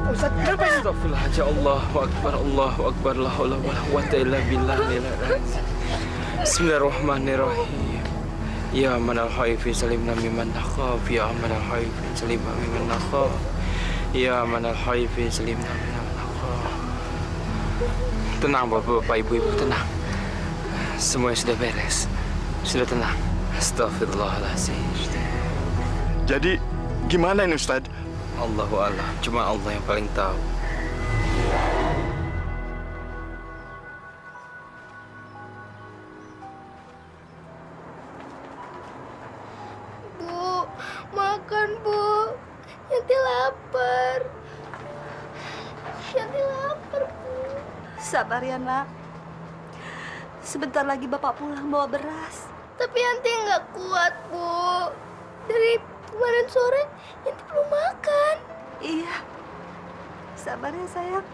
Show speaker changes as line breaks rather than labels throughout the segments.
Ustaz, kenapa ini? Astagfirullahaladzim, Allahu Akbar, Allahu Akbar, la haula wala quwwata illa billah. Bismillahirrahmanirrahim. Ya manal khaifi salimna mimman nakhaf, ya manal khaifi salimna mimman nakhaf. Ya manal khaifi salimna mimman nakhaf. Tenang Bapak-bapak, Ibu-ibu, tenang. Semuanya sudah beres. Sudah tenang. Astagfirullahaladzim.
Jadi gimana ini Ustaz?
Allahu a'lam, cuma Allah yang paling tahu.
Bu, makan Bu. Yanti lapar. Yanti lapar Bu.
Sabar ya nak. Sebentar lagi Bapak pulang bawa beras.
Tapi Yanti nggak kuat Bu. Dari kemarin sore Yanti belum makan.
Iya. Sabar ya sayang.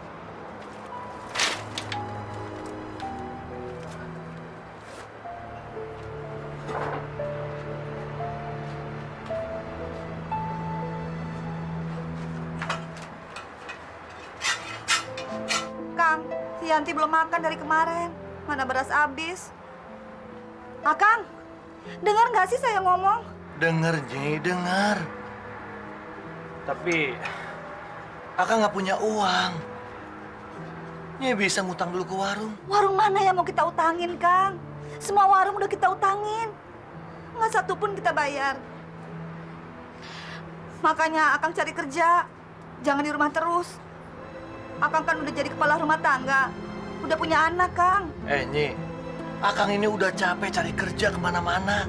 Kang, si Yanti belum makan dari kemarin. Mana beras habis. Akang, dengar nggak sih saya ngomong?
Dengar, Nyi, dengar. Tapi Akang nggak punya uang. Nyi bisa ngutang dulu ke warung.
Warung mana yang mau kita utangin, Kang? Semua warung udah kita utangin. Nggak satu pun kita bayar. Makanya Akang cari kerja. Jangan di rumah terus. Akang kan udah jadi kepala rumah tangga. Udah punya anak, Kang.
Nyi, Akang ini udah capek cari kerja kemana-mana.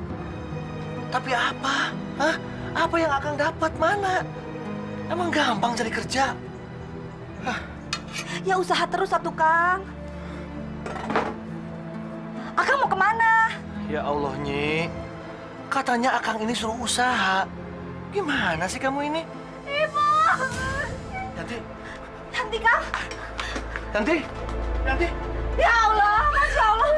Tapi apa? Hah? Apa yang Akang dapat mana? Emang gampang cari kerja? Hah?
Ya usaha terus satu, Kang. Akang mau kemana?
Ya Allah, Nyi. Katanya Akang ini suruh usaha. Gimana sih kamu ini?
Ibu!
Yanti.
Yanti, Kang.
Yanti. Yanti.
Ya Allah, Masya Allah.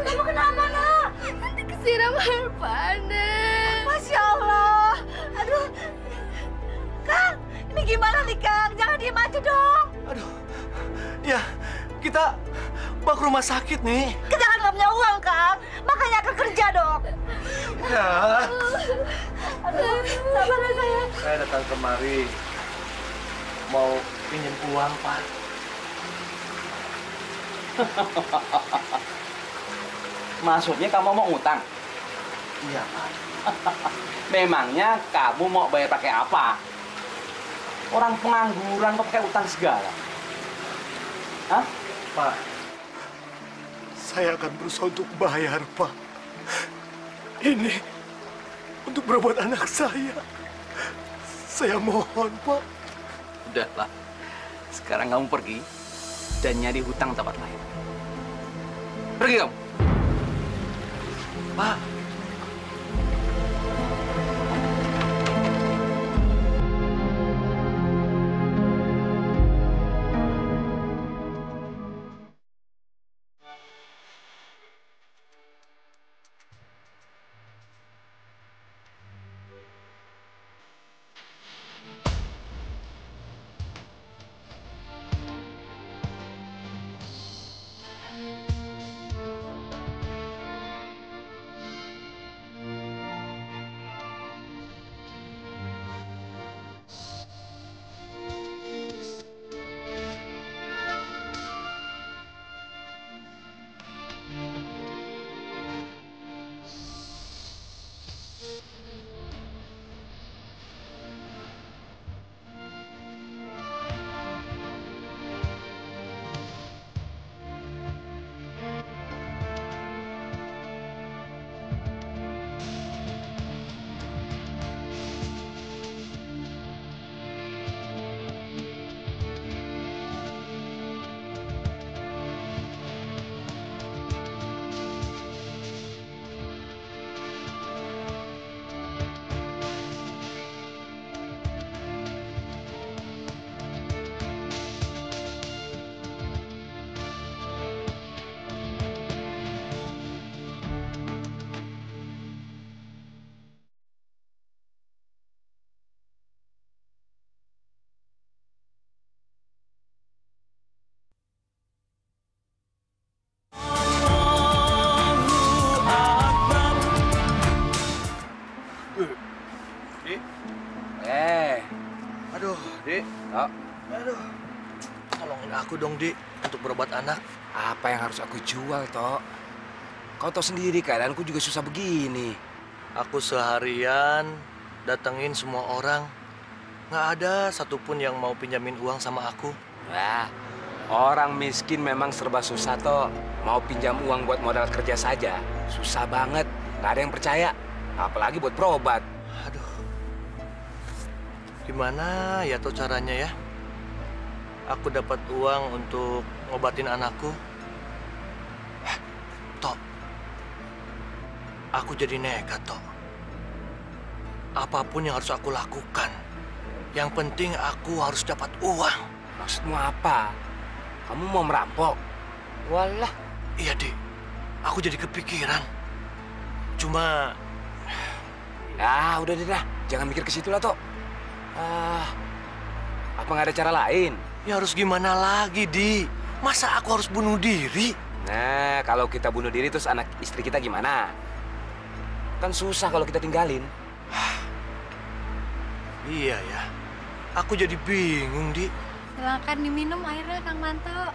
Kamu kenapa, nak?
Yanti kesiram air panas.
Masya Allah. Aduh. Kang, ini gimana nih, Kang? Jangan diem aja dong.
Aduh. Ya, kita bawa ke rumah sakit nih.
Kita kan nggak punya uang, Kang. Makanya akan kerja dong.
Ya.
Aduh, sabar ya, sayang.
Saya datang kemari mau pinjam uang, Pak.
Maksudnya kamu mau ngutang?
Iya, Pak.
Memangnya kamu mau bayar pakai apa? Orang pengangguran kok pakai utang segala? Hah?
Pak, saya akan berusaha untuk bayar, Pak. Ini untuk berobat anak saya. Saya mohon, Pak.
Udahlah. Sekarang kamu pergi dan nyari hutang tempat lain. Pergi kamu.
Pak. aku dong, Di, untuk berobat anak.
Apa yang harus aku jual, Tok? Kau tahu sendiri keadaanku juga susah begini.
Aku seharian datengin semua orang. Nggak ada satupun yang mau pinjamin uang sama aku.
Wah, orang miskin memang serba susah, Tok. Mau pinjam uang buat modal kerja saja, susah banget. Nggak ada yang percaya, apalagi buat berobat.
Aduh, gimana ya tuh caranya ya? Aku dapat uang untuk ngobatin anakku. Tok, aku jadi nekat, Tok. Apapun yang harus aku lakukan, yang penting aku harus dapat uang.
Maksudmu apa? Kamu mau merampok? Walah.
Iya, Dik. Aku jadi kepikiran. Cuma...
Ah, udah deh dah. Jangan mikir ke situ lah, Tok. Apa nggak ada cara lain?
Ya harus gimana lagi, Di? Masa aku harus bunuh diri?
Nah, kalau kita bunuh diri terus anak istri kita gimana? Kan susah kalau kita tinggalin.
Iya ya. Aku jadi bingung, Di.
Silakan diminum airnya, Kang Manto.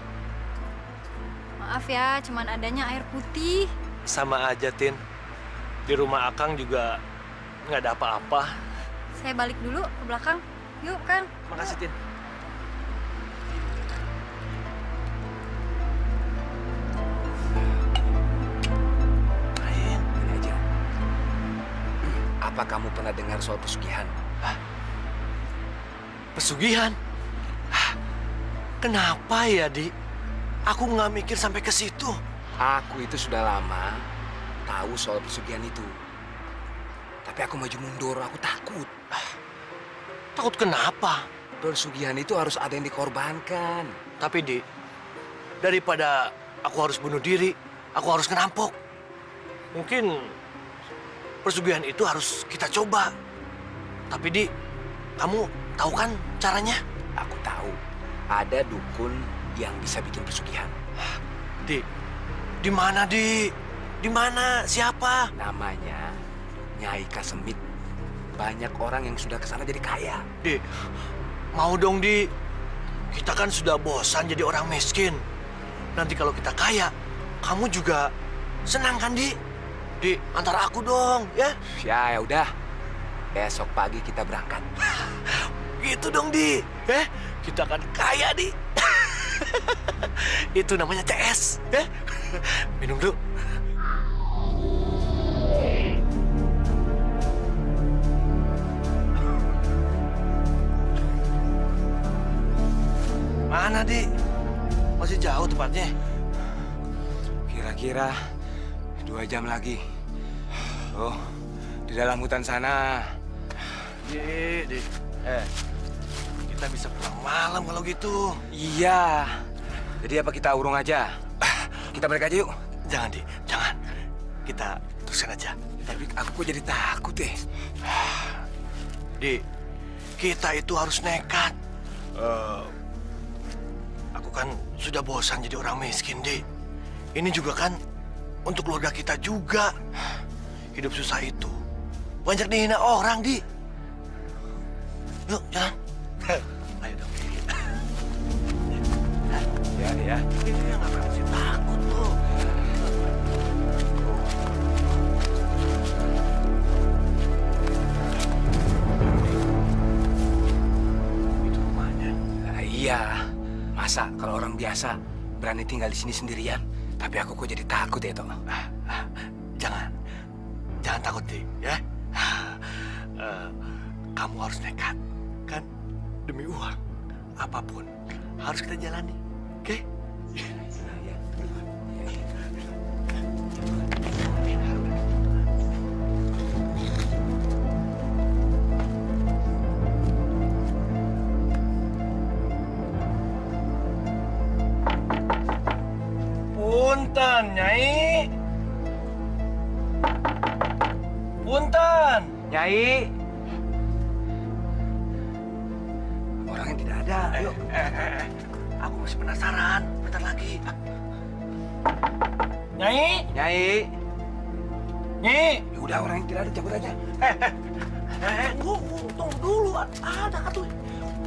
Maaf ya, cuman adanya air putih.
Sama aja, Tin. Di rumah Akang juga nggak ada apa-apa.
Saya balik dulu ke belakang. Yuk, Kang.
Makasih, Tin.
Ini aja. Apa kamu pernah dengar soal pesugihan?
Hah? Pesugihan? Hah? Kenapa ya, Di? Aku nggak mikir sampai ke situ.
Aku itu sudah lama tahu soal pesugihan itu. Tapi aku maju mundur, aku takut.
Takut kenapa?
Pesugihan itu harus ada yang dikorbankan.
Tapi, Di, daripada aku harus bunuh diri, aku harus ngerampok. Mungkin pesugihan itu harus kita coba. Tapi, Di, kamu tahu kan caranya?
Aku tahu. Ada dukun yang bisa bikin pesugihan.
Di mana, Di? Di mana? Siapa?
Namanya Nyai Kasemit. Banyak orang yang sudah kesana jadi kaya.
Di, mau dong, Di. Kita kan sudah bosan jadi orang miskin. Nanti kalau kita kaya, kamu juga senang kan, Di? Di, antar aku dong, ya?
Ya udah. Besok pagi kita berangkat.
Gitu dong, Di. Kita akan kaya, Di. Itu namanya CS, ya? Minum dulu. Mana, Di? Masih jauh tempatnya?
Kira-kira 2 jam lagi. Oh, di dalam hutan sana.
Di. Kita bisa pulang malam kalau gitu.
Iya. Jadi apa kita urung aja? Kita balik aja yuk.
Jangan, Di. Jangan. Kita teruskan aja.
Tapi aku kok jadi takut deh.
Di, kita itu harus nekat. Aku kan sudah bosan jadi orang miskin, Di. Ini juga kan untuk keluarga kita juga. Hidup susah itu banyak dihina orang, Di. Yuk, jalan. Ayo dong, Di.
Ya.
Iya, ngapain sih takut lo? Itu rumahnya.
Nah, iya. Masa kalau orang biasa berani tinggal di sini sendirian? Tapi aku kok jadi takut ya, Tok.
Jangan takut, Di, ya. Kamu harus nekat, kan? Demi uang, apapun harus kita jalani, oke? Punten, Nyai. Punten.
Nyai. Orangnya tidak ada. Ayo.
Aku masih penasaran. Bentar lagi. Nyai.
Nyai.
Nyai.
Ya udah, orangnya tidak ada, cabut aja.
Tunggu dulu. Ada tuh.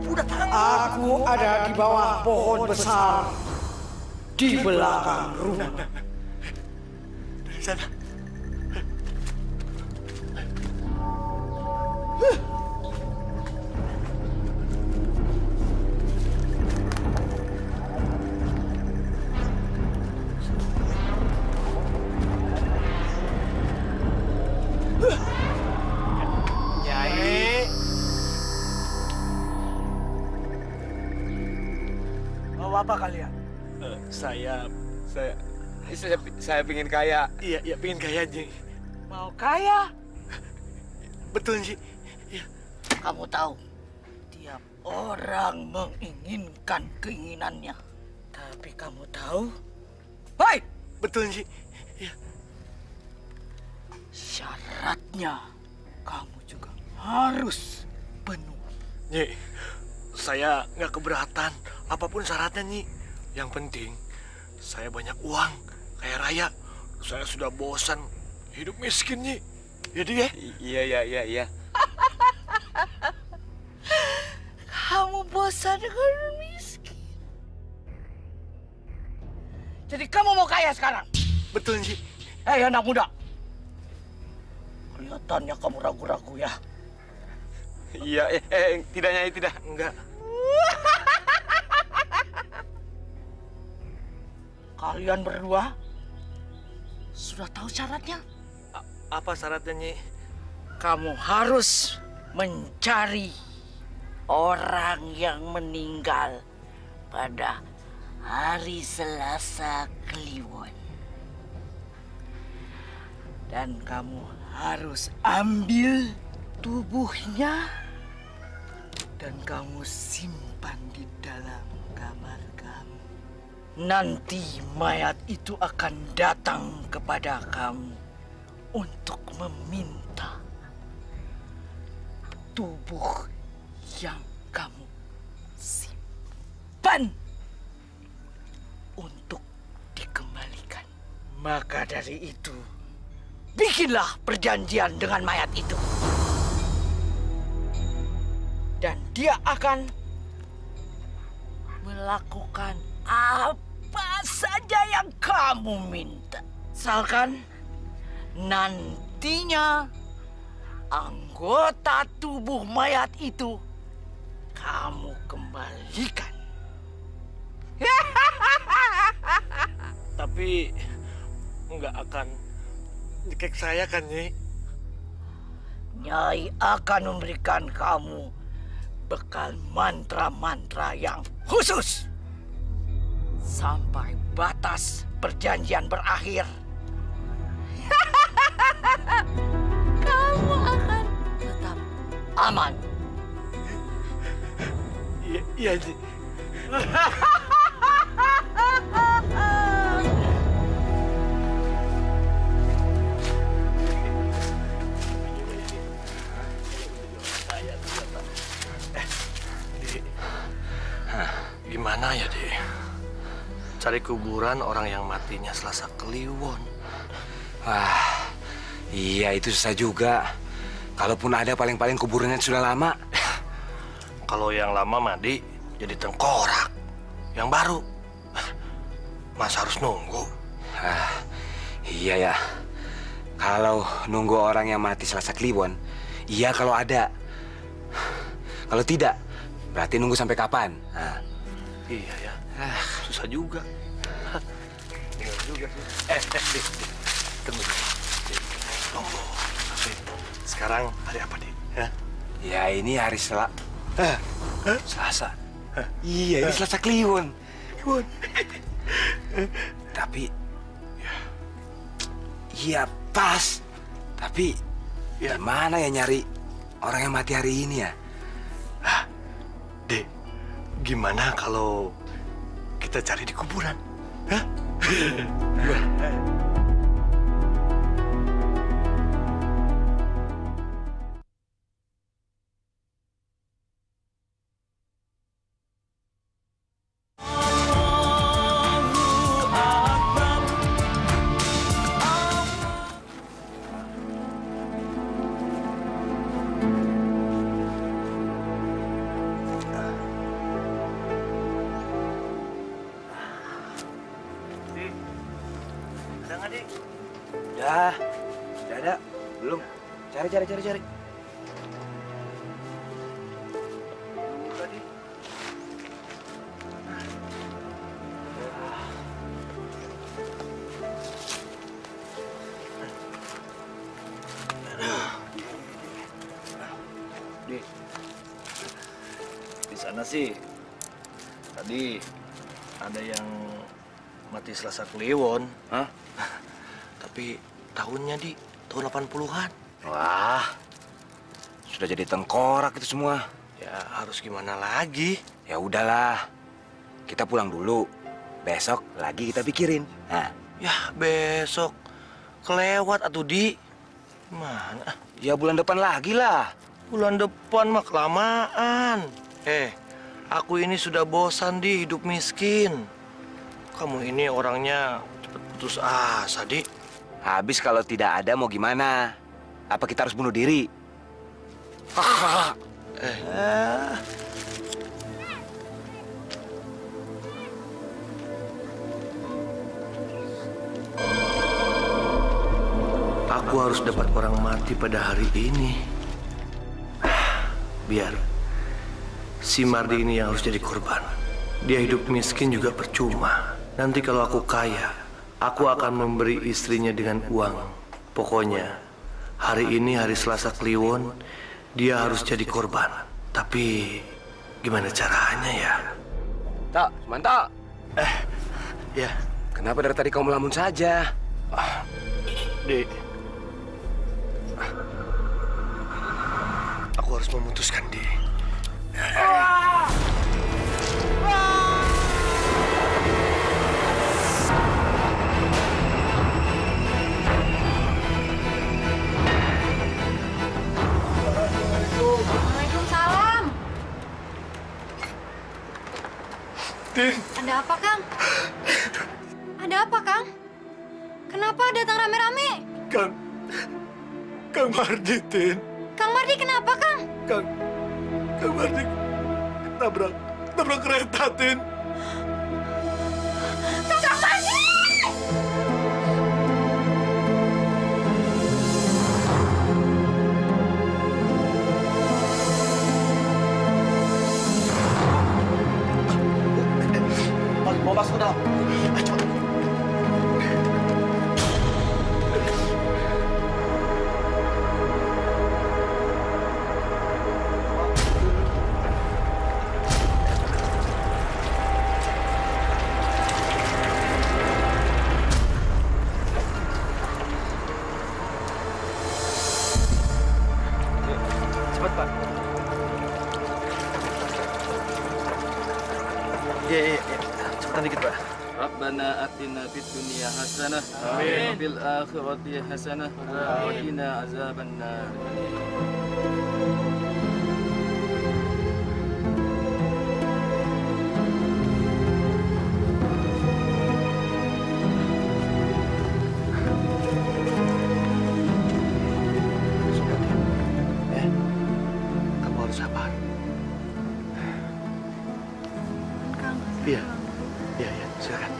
Udah tahu.
Aku ada di bawah pohon besar di belakang rumah.
Dari sana.
Nyai. Mau apa kalian?
Saya
pingin kaya.
iya pengen kaya, Nyi.
Mau kaya?
Betul, Nyi. Iya.
Kamu tahu, tiap orang menginginkan keinginannya. Tapi kamu tahu? Hei!
Betul, Nyi. Iya.
Syaratnya kamu juga harus penuh.
Nyi, saya nggak keberatan apapun syaratnya, Nyi. Yang penting saya banyak uang, kaya raya. Saya sudah bosan hidup miskin, Nyi. Jadi ya?
Iya.
Kamu bosan dengan miskin. Jadi kamu mau kaya sekarang?
Betul, Nyi.
Hei anak muda. Kelihatannya kamu ragu-ragu ya.
Iya, tidak Nyai, tidak.
Enggak.
Kalian berdua sudah tahu syaratnya?
Apa syaratnya, Nyi?
Kamu harus mencari orang yang meninggal pada hari Selasa Kliwon. Dan kamu harus ambil tubuhnya dan kamu simpan di dalam kamar kamu. Nanti mayat itu akan datang kepada kamu untuk meminta tubuh yang kamu simpan untuk dikembalikan. Maka dari itu, bikinlah perjanjian dengan mayat itu. Dan dia akan melakukan apa saja yang kamu minta. Misalkan nantinya anggota tubuh mayat itu kamu kembalikan.
Tapi nggak akan nyekek saya kan, Nyi?
Nyai akan memberikan kamu bekal mantra-mantra yang khusus sampai batas perjanjian berakhir. Kamu akan tetap aman.
Iya, Nyi. Gimana ya, Dek? Cari kuburan orang yang matinya Selasa Kliwon.
Wah, iya itu susah juga. Kalaupun ada paling-paling kuburannya sudah lama.
Kalau yang lama mati jadi tengkorak. Yang baru, masa harus nunggu?
Iya ya. Kalau nunggu orang yang mati Selasa Kliwon, iya kalau ada. Kalau tidak, berarti nunggu sampai kapan?
Iya ya, susah juga. Benar juga sih. Tunggu. Tunggu. Sekarang hari apa, Dik?
Ya ini hari Selasa. Iya, ini Selasa Kliwon. Tapi, iya pas. Tapi, gimana ya nyari orang yang mati hari ini ya?
Dek, gimana kalau kita cari di kuburan?
Udah ada. Belum. Cari.
Di sana sih tadi ada yang mati Selasa Kliwon.
Hah?
Tapi tahunnya tahun 80-an.
Wah, sudah jadi tengkorak itu semua.
Ya harus gimana lagi?
Ya udahlah, kita pulang dulu. Besok lagi kita pikirin. Nah.
Ya besok kelewat atuh Di. Mana?
Ya bulan depan lagi lah.
Bulan depan mah kelamaan. Aku ini sudah bosan Di hidup miskin. Kamu ini orangnya cepet putus asa, Di.
Habis kalau tidak ada mau gimana? Apa kita harus bunuh diri?
Aku harus dapat orang mati pada hari ini. Biar si Mardi ini yang harus jadi korban. Dia hidup miskin juga percuma. Nanti kalau aku kaya, aku akan memberi istrinya dengan uang. Pokoknya, hari ini hari Selasa Kliwon, dia harus jadi korban. Tapi, gimana caranya ya?
Tak, mantap.
Ya.
Kenapa dari tadi kau melamun saja?
Dek. Aku harus memutuskan, Dek.
Waalaikumsalam.
Tin.
Ada apa, Kang? Ada apa, Kang? Kenapa datang rame-rame?
Kang Mardi, Tin.
Kang Mardi kenapa, Kang?
Kang Mardi tabrak kereta, Tin.
Kang Mardi!
Mau masuk ke dalam. Ayo.
Cepat, Pak.
Iya. Cepetan dikit, Pak.
Rabbana atina fid dunya hasanah wa fil akhirati hasanah wa qina azabannar.
Kamu harus sabar.
Kang.
Iya, silakan.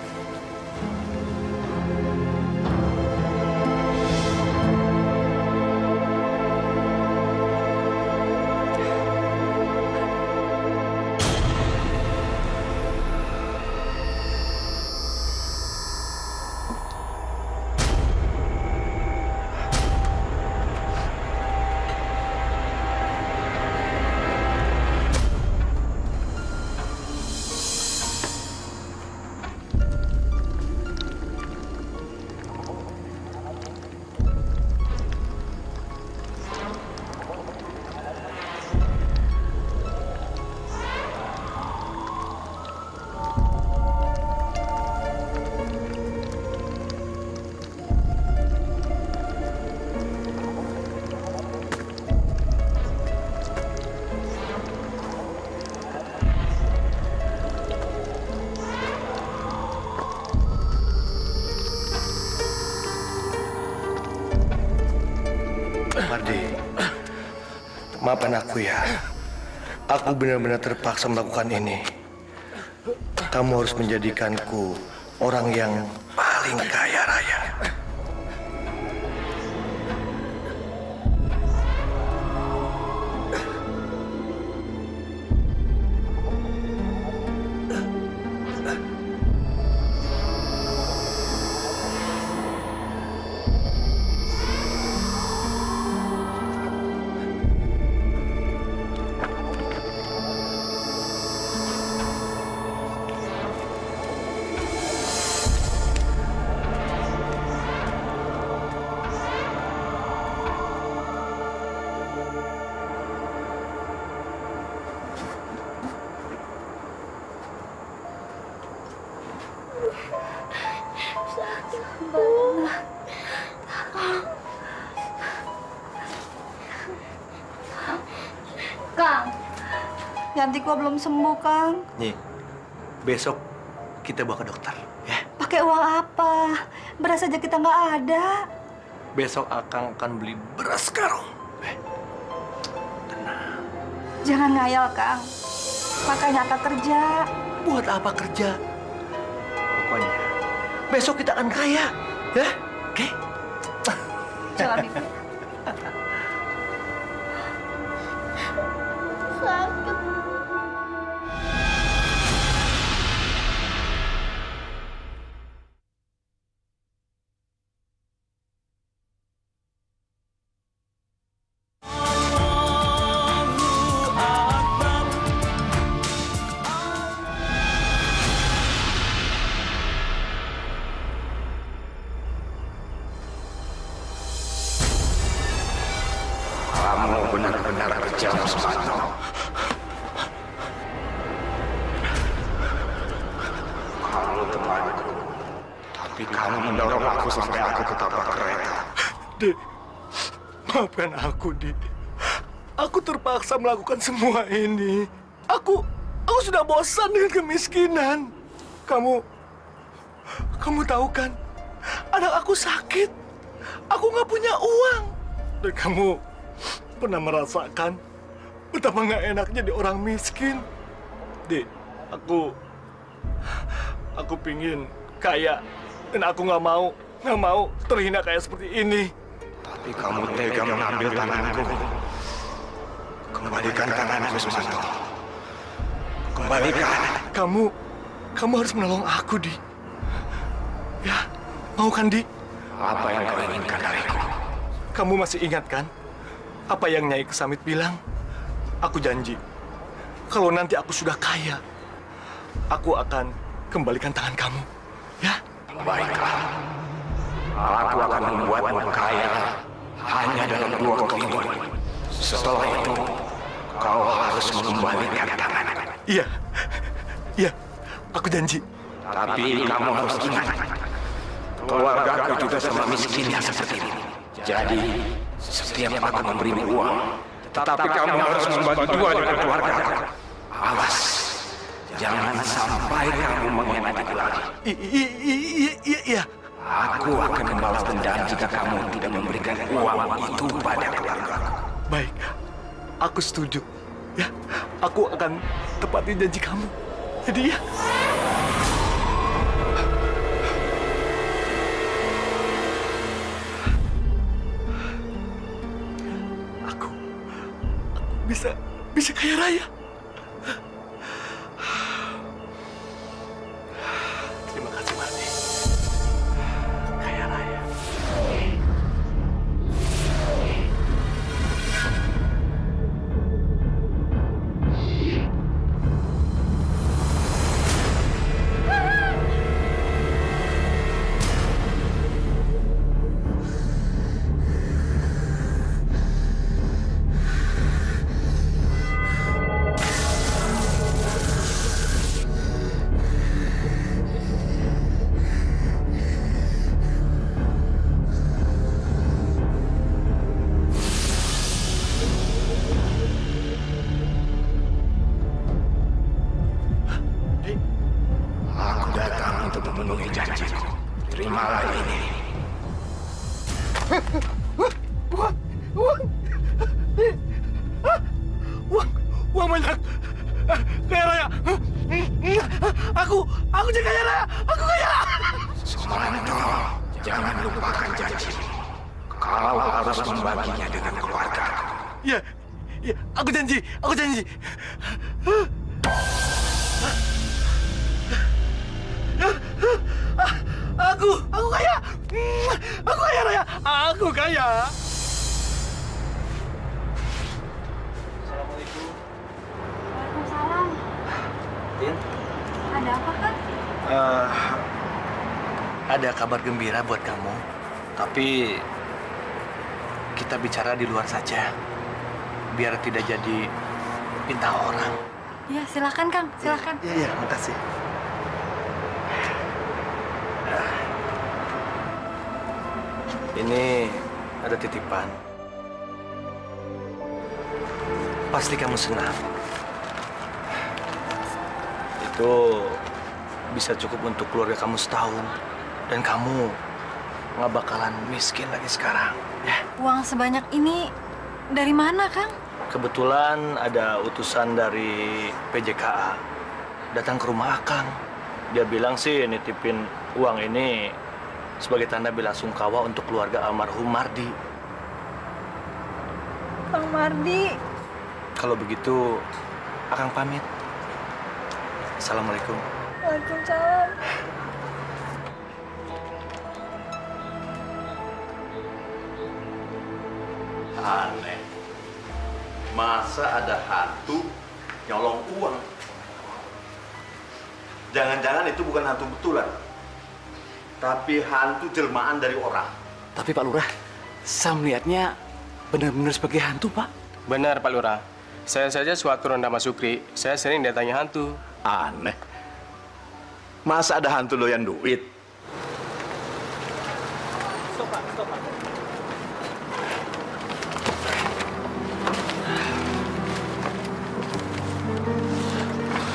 Mardi, maafkan aku ya. Aku benar-benar terpaksa melakukan ini. Kamu harus menjadikanku orang yang paling kaya raya.
Yanti gua belum sembuh, Kang.
Nyi, besok kita bawa ke dokter, ya.
Pakai uang apa? Beras aja kita nggak ada.
Besok Akang akan beli beras karung.
Jangan ngayal, Kang. Makanya Akang kerja.
Buat apa kerja? Pokoknya besok kita akan kaya, ya? Oke?
Jalan itu.
Sakit.
Kamu benar-benar kejam, Susanto. Kamu temanku, tapi kamu mendorong aku sampai aku ketabrak kereta.
Dik, maafkan aku, Dik. Aku terpaksa melakukan semua ini. Aku sudah bosan dengan kemiskinan. Kamu tahu kan, anak aku sakit. Aku nggak punya uang. Dan kamu pernah merasakan betapa nggak enak jadi orang miskin. Dik, aku pingin kaya, dan aku nggak mau terhina kayak seperti ini.
Tapi kamu tega mengambil tanganku. Kembalikan tanganku, Susanto. Kembalikan.
Kamu harus menolong aku, Di. Ya, mau kan, Di?
Apa yang kau inginkan dariku?
Kamu masih ingat kan apa yang Nyai Kesamit bilang? Aku janji, kalau nanti aku sudah kaya, aku akan kembalikan tangan kamu. Ya?
Baiklah. Aku akan membuatmu kaya hanya dalam 2 minggu. Setelah itu, kau harus mengembalikan tangan.
Iya, aku janji.
Tapi kamu harus ingat, keluargaku juga sama miskinnya seperti ini. Jadi, setiap aku memberimu uang, tetapi kamu harus membagi 2 dengan keluargaku. Awas, jangan sampai kamu mengkhianatiku lagi.
Iya.
Aku akan membalas dendam jika kamu tidak memberikan uang itu pada keluargaku.
Baik, aku setuju. Ya, aku akan tepati janji kamu. Jadi ya. Aku bisa kaya raya. Terima kasih, Marni. Kaya raya.
Aku datang untuk memenuhi janjiku. Terimalah ini.
Uang banyak. Kaya raya. Aku jadi kaya raya. Aku kaya.
Sumanto, jangan lupakan janji. Kau harus membaginya dengan keluargaku.
Iya. Aku janji. Aku kaya. Aku kaya raya. Aku kaya.
Waalaikumsalam.
Tin,
Ada apa, Kang?
ada kabar gembira buat kamu. Tapi kita bicara di luar saja, biar tidak jadi pinta orang.
Ya, silakan, Kang. Silakan.
Iya, makasih. Ini ada titipan. Pasti kamu senang itu bisa cukup untuk keluarga kamu setahun. Dan kamu nggak bakalan miskin lagi sekarang, ya.
Uang sebanyak ini dari mana, Kang?
Kebetulan ada utusan dari PJKA datang ke rumah Akang. Dia bilang sih nitipin uang ini sebagai tanda bela sungkawa untuk keluarga almarhum Mardi.
Kang Mardi.
Kalau begitu, Akang pamit. Assalamualaikum.
Waalaikumsalam.
Aneh. Masa ada hantu nyolong uang? Jangan-jangan itu bukan hantu betulan, tapi hantu jelmaan dari orang.
Tapi Pak Lurah, saya melihatnya benar-benar sebagai hantu, Pak.
Benar, Pak Lurah. Saya saja sewaktu ronda Mas Sukri, saya sering datangi hantu.
Aneh. Masa ada hantu doyan duit?
Stop, Pak. Stop, Pak.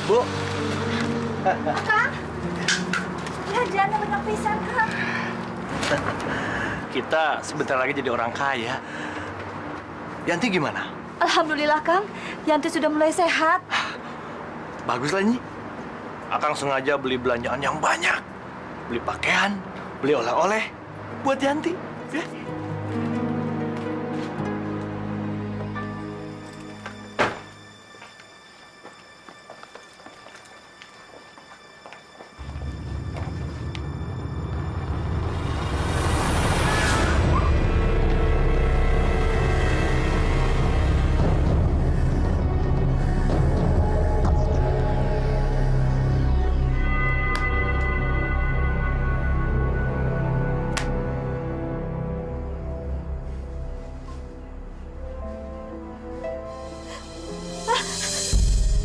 Bu.
Kang, belanjaannya banyak pisan, Kang.
Kita sebentar lagi jadi orang kaya. Yanti gimana?
Alhamdulillah, Kang. Yanti sudah mulai sehat.
Baguslah, Nyi. Akang sengaja beli belanjaan yang banyak. Beli pakaian, beli oleh-oleh buat Yanti. Ya.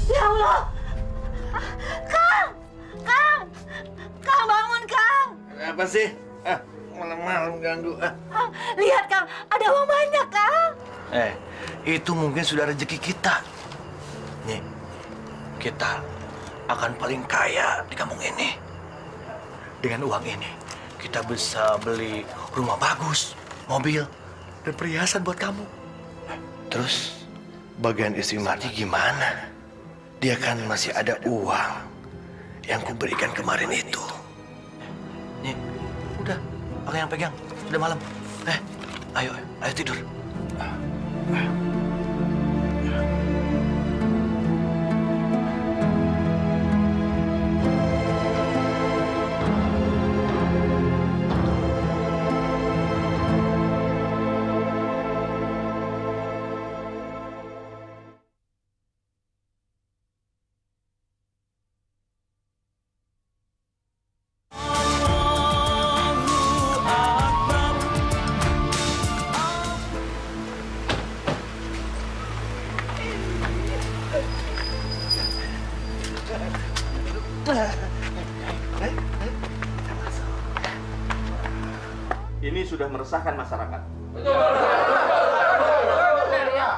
Ya Allah! Kang! Kang! Kang, bangun, Kang!
Apa sih? Malam-malam ganggu.
Lihat, Kang. Ada uang banyak, Kang.
Itu mungkin sudah rezeki kita. Nih, kita akan paling kaya di kampung ini. Dengan uang ini, kita bisa beli rumah bagus, mobil, dan perhiasan buat kamu. Terus, bagian istri Mardi gimana? Dia kan masih ada uang yang kuberikan kemarin itu. Nih, udah, pakai yang pegang. Udah malam. Ayo tidur.
Ini sudah meresahkan masyarakat.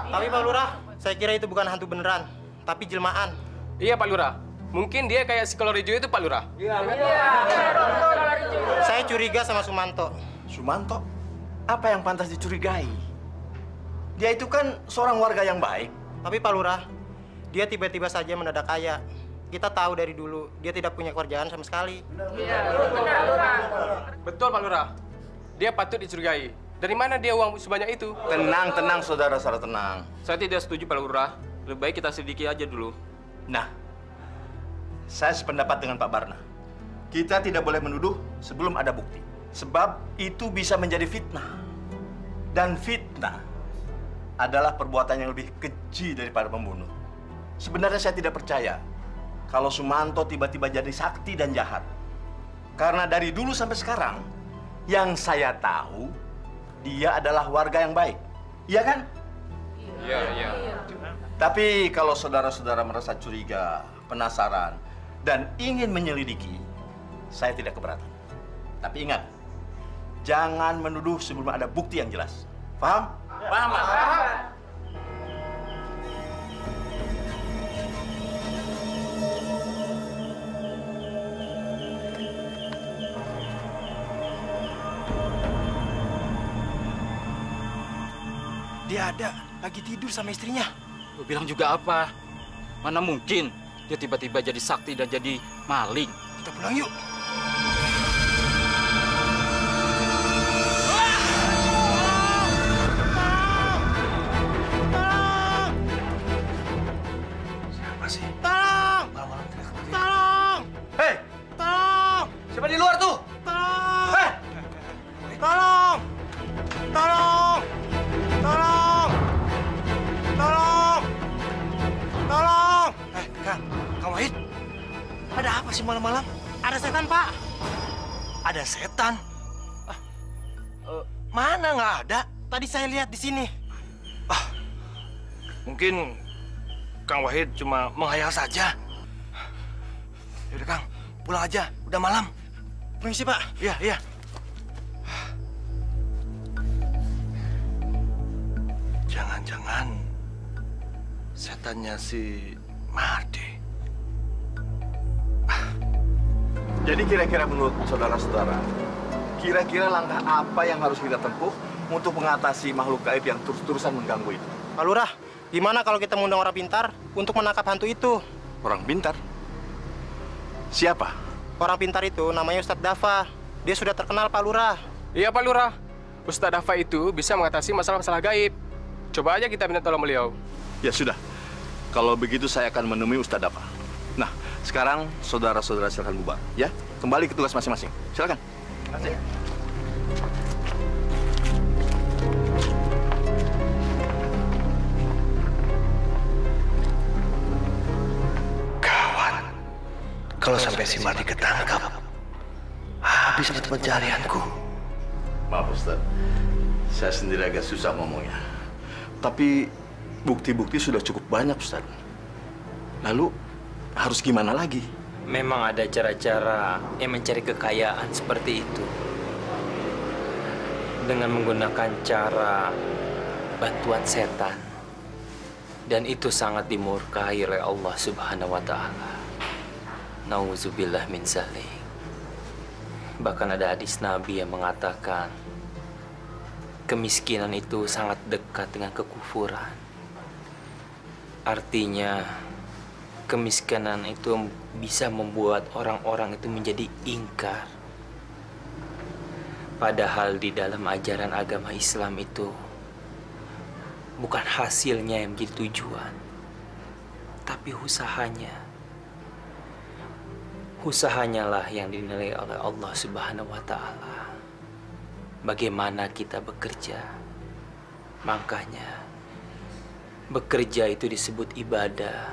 Tapi Pak Lurah, saya kira itu bukan hantu beneran, tapi jelmaan.
Iya, Pak Lurah. Mungkin dia kayak si kolor hijau itu, Pak Lurah.
Iya. Saya curiga sama Sumanto.
Sumanto? Apa yang pantas dicurigai? Dia itu kan seorang warga yang baik.
Tapi Pak Lurah, dia tiba-tiba saja mendadak kaya. Kita tahu dari dulu, dia tidak punya kerjaan sama sekali.
Betul, Pak Lurah. Dia patut dicurigai. Dari mana dia uang sebanyak itu?
Tenang, saudara-saudara, tenang.
Saya tidak setuju, Pak Lurah. Lebih baik kita selidiki aja dulu.
Nah, saya sependapat dengan Pak Barna. Kita tidak boleh menuduh sebelum ada bukti. Sebab itu bisa menjadi fitnah. Dan fitnah adalah perbuatan yang lebih keji daripada pembunuh. Sebenarnya saya tidak percaya kalau Sumanto tiba-tiba jadi sakti dan jahat. Karena dari dulu sampai sekarang, yang saya tahu, dia adalah warga yang baik. Iya kan?
Iya.
Tapi kalau saudara-saudara merasa curiga, penasaran, dan ingin menyelidiki, saya tidak keberatan. Tapi ingat, jangan menuduh sebelum ada bukti yang jelas. Paham?
Paham, Pak.
Dia ada, lagi tidur sama istrinya.
Lu bilang juga apa? Mana mungkin dia tiba-tiba jadi sakti dan jadi maling.
Kita pulang yuk.
Siapa sih?
Tolong!
Malam-malam teriak.
Tolong!
Hei!
Tolong!
Siapa di luar tuh?
Tolong!
Hei!
Tolong! Tolong! Tolong! Tolong! Tolong!
Kang Wahid. Ada apa sih malam-malam?
Ada setan, Pak.
Ada setan? Mana nggak ada?
Tadi saya lihat di sini.
Mungkin Kang Wahid cuma menghayal saja. Yaudah Kang, pulang aja. Udah malam.
Permisi, Pak.
Iya, iya. Jangan-jangan setannya si Mardi.
Jadi kira-kira menurut saudara-saudara, kira-kira langkah apa yang harus kita tempuh untuk mengatasi makhluk gaib yang terus-terusan mengganggu itu?
Pak Lurah, gimana kalau kita mengundang orang pintar untuk menangkap hantu itu?
Orang pintar? Siapa?
Orang pintar itu namanya Ustadz Dafa. Dia sudah terkenal, Pak Lurah.
Iya, Pak Lurah. Ustadz Dafa itu bisa mengatasi masalah-masalah gaib. Coba aja kita minta tolong beliau.
Ya sudah. Kalau begitu saya akan menemui Ustadz Dafa. Nah, sekarang saudara-saudara silakan bubar, ya. Kembali ke tugas masing-masing. Silakan. Terima kasih.
Gawat. Kalau sampai si Mardi ketangkap, habis mata pencarianku.
Maaf, Ustadz. Saya sendiri agak susah ngomongnya. Tapi bukti-bukti sudah cukup banyak, Ustadz. Lalu harus gimana lagi?
Memang ada cara-cara yang mencari kekayaan seperti itu. Dengan menggunakan cara bantuan setan. Dan itu sangat dimurkai oleh Allah Subhanahu wa Ta'ala. Nauzubillah min zalik. Bahkan ada hadis Nabi yang mengatakan kemiskinan itu sangat dekat dengan kekufuran. Artinya kemiskinan itu bisa membuat orang-orang itu menjadi ingkar. Padahal di dalam ajaran agama Islam itu bukan hasilnya yang menjadi tujuan, tapi usahanya. Usahanya lah yang dinilai oleh Allah Subhanahu wa Ta'ala. Bagaimana kita bekerja. Makanya bekerja itu disebut ibadah.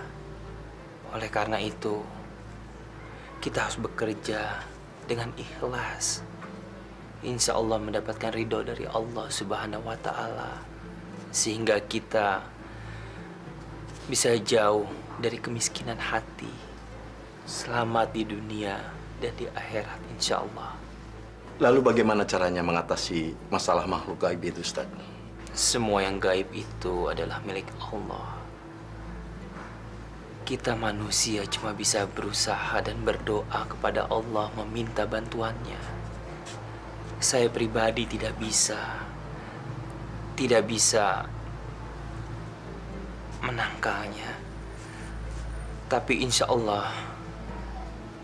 Oleh karena itu, kita harus bekerja dengan ikhlas. Insya Allah mendapatkan ridho dari Allah Subhanahu wa Ta'ala. Sehingga kita bisa jauh dari kemiskinan hati. Selamat di dunia dan di akhirat, insya Allah.
Lalu bagaimana caranya mengatasi masalah makhluk gaib itu, Ustaz?
Semua yang gaib itu adalah milik Allah. Kita manusia cuma bisa berusaha dan berdoa kepada Allah meminta bantuannya. Saya pribadi tidak bisa menangkalnya. Tapi insya Allah,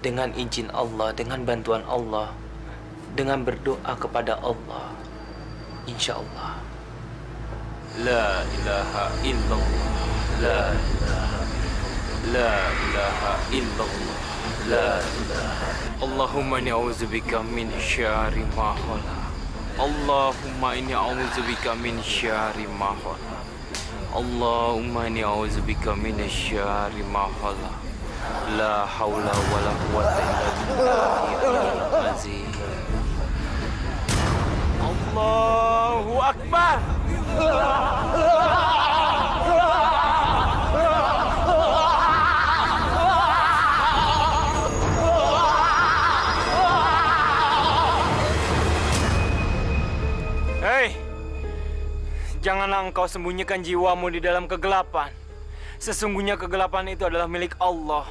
dengan izin Allah, dengan bantuan Allah, dengan berdoa kepada Allah, insya Allah. La ilaha illallah, la ilaha illallah, la ilaha. Allahumma inni a'udzubika min syarri ma khalaq. Allahumma inni a'udzubika min syarri ma khalaq. Allahumma inni a'udzubika min syarri ma khalaq. La haula wala quwwata illa billahil azim. Allahu Akbar. Hei, janganlah engkau sembunyikan jiwamu di dalam kegelapan. Sesungguhnya kegelapan itu adalah milik Allah.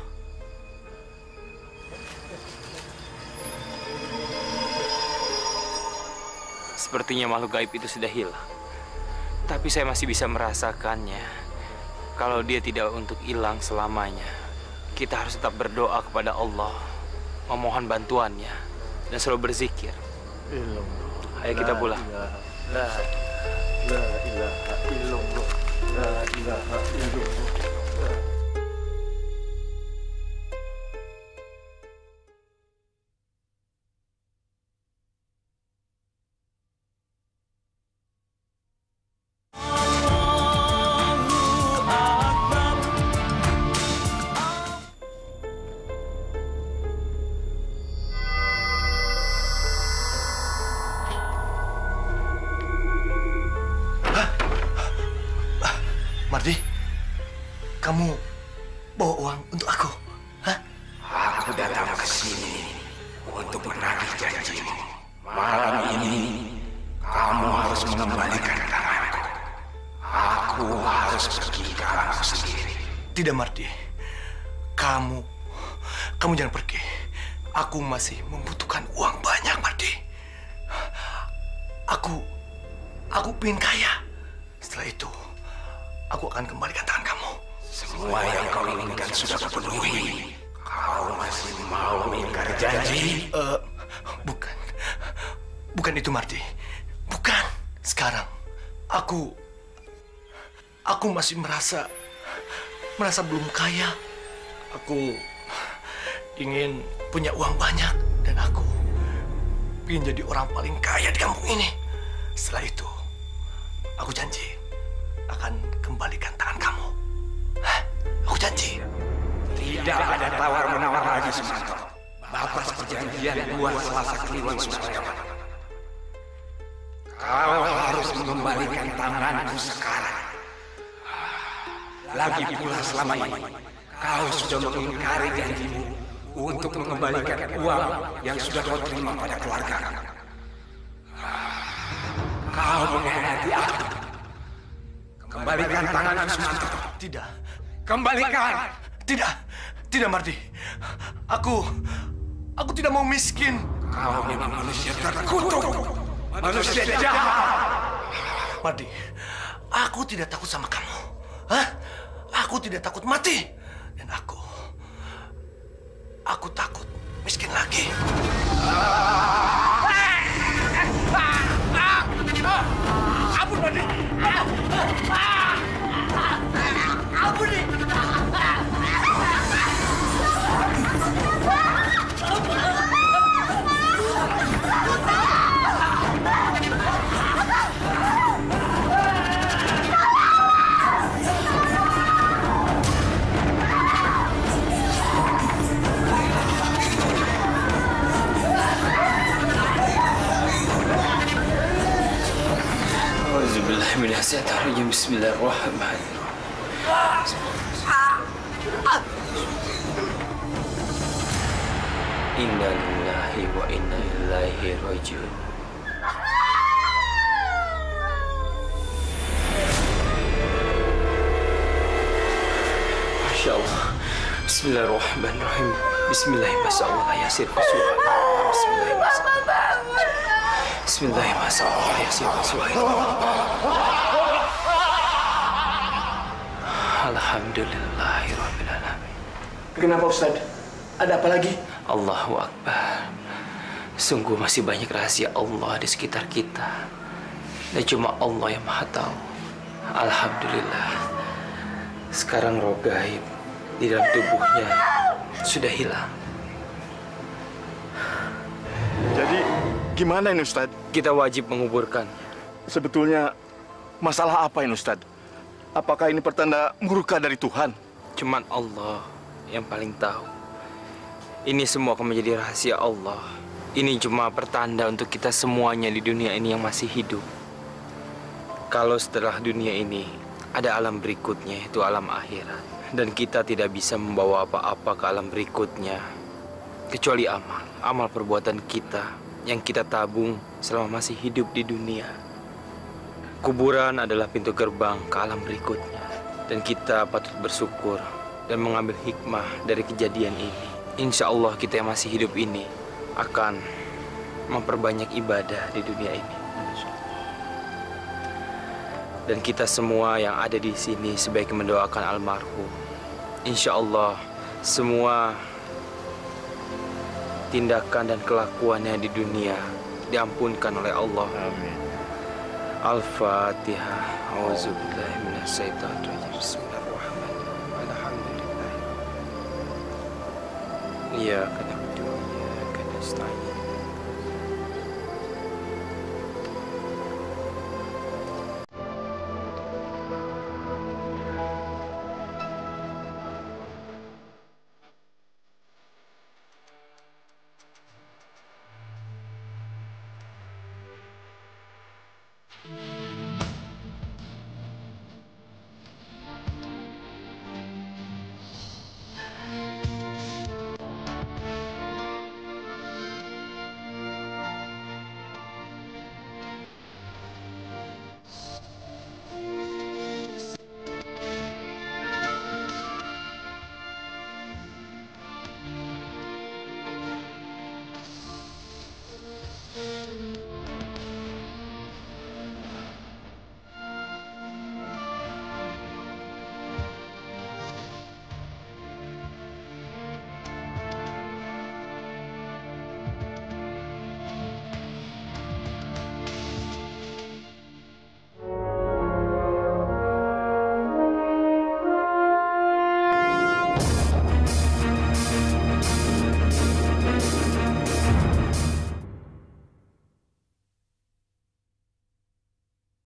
Sepertinya makhluk gaib itu sudah hilang. Tapi saya masih bisa merasakannya. Kalau dia tidak untuk hilang selamanya, kita harus tetap berdoa kepada Allah, memohon bantuannya, dan selalu berzikir. Ayo kita pulang.
La ilaha illallah. La ilaha illallah.
Mardi, kamu bawa uang untuk aku? Hah?
Aku datang ke sini untuk menagih janjimu. Malam ini kamu harus mengembalikan tanganku. Aku harus pergi ke arahku sendiri.
Tidak, Mardi. Kamu jangan pergi. Aku masih membutuhkan uang banyak, Mardi. Aku pengen kaya. Setelah itu, aku akan kembalikan tangan kamu.
Semua yang kau inginkan sudah kupenuhi. Kau masih mau mengingkar janji?
Bukan itu, Mardi. Bukan. Sekarang, aku masih merasa belum kaya. Aku ingin punya uang banyak dan aku ingin jadi orang paling kaya di kampung ini. Setelah itu, aku janji akan kembalikan tangan kamu. Hah? Aku janji.
Tidak ada tawar-menawar lagi, Sumanto. Batas perjanjian buat Selasa Kliwon sudah lewat. Kau harus mengembalikan tanganku sekarang. Lagi pula selama ini, kau sudah mengingkari janjimu untuk mengembalikan uang yang sudah kau terima pada keluarga. Kau mengkhianati aku. Kembalikan tanganku, Sumanto.
Tidak.
Kembalikan.
Tidak, Mardi. Aku tidak mau miskin.
Kau memang manusia terkutuk. Manusia jahat.
Mardi, aku tidak takut sama kamu. Hah? Aku tidak takut mati. Dan aku takut miskin lagi. Ampun, Mardi. Ampun, nih.
Bismillahirrahmanirrahim. Inna lillahi wa inna ilaihi raji'un. Masya Allah. Bismillahirrahmanirrahim. Bismillahirrahmanirrahim. Alhamdulillahirrahmanirrahim.
Kenapa, Ustaz? Ada apa lagi?
Allahu Akbar. Sungguh masih banyak rahasia Allah di sekitar kita. Dan cuma Allah yang Maha Tahu. Alhamdulillah. Sekarang roh gaib di dalam tubuhnya sudah hilang.
Jadi gimana ini, Ustadz?
Kita wajib menguburkan.
Sebetulnya masalah apa ini, Ustadz? Apakah ini pertanda murka dari Tuhan?
Cuman Allah yang paling tahu. Ini semua akan menjadi rahasia Allah. Ini cuma pertanda untuk kita semuanya di dunia ini yang masih hidup. Kalau setelah dunia ini ada alam berikutnya, yaitu alam akhirat. Dan kita tidak bisa membawa apa-apa ke alam berikutnya kecuali amal perbuatan kita yang kita tabung selama masih hidup di dunia. Kuburan adalah pintu gerbang ke alam berikutnya. Dan kita patut bersyukur dan mengambil hikmah dari kejadian ini. Insya Allah kita yang masih hidup ini akan memperbanyak ibadah di dunia ini. Dan kita semua yang ada di sini sebaiknya mendoakan almarhum. Insya Allah semua tindakan dan kelakuannya di dunia diampunkan oleh Allah.
Amin.
Al-Fatihah. Auzubillahi minasyaitonir rajim. Bismillahirrahmanirrahim. Alhamdulillah. Iyyaka na'budu wa iyyaka nasta'in.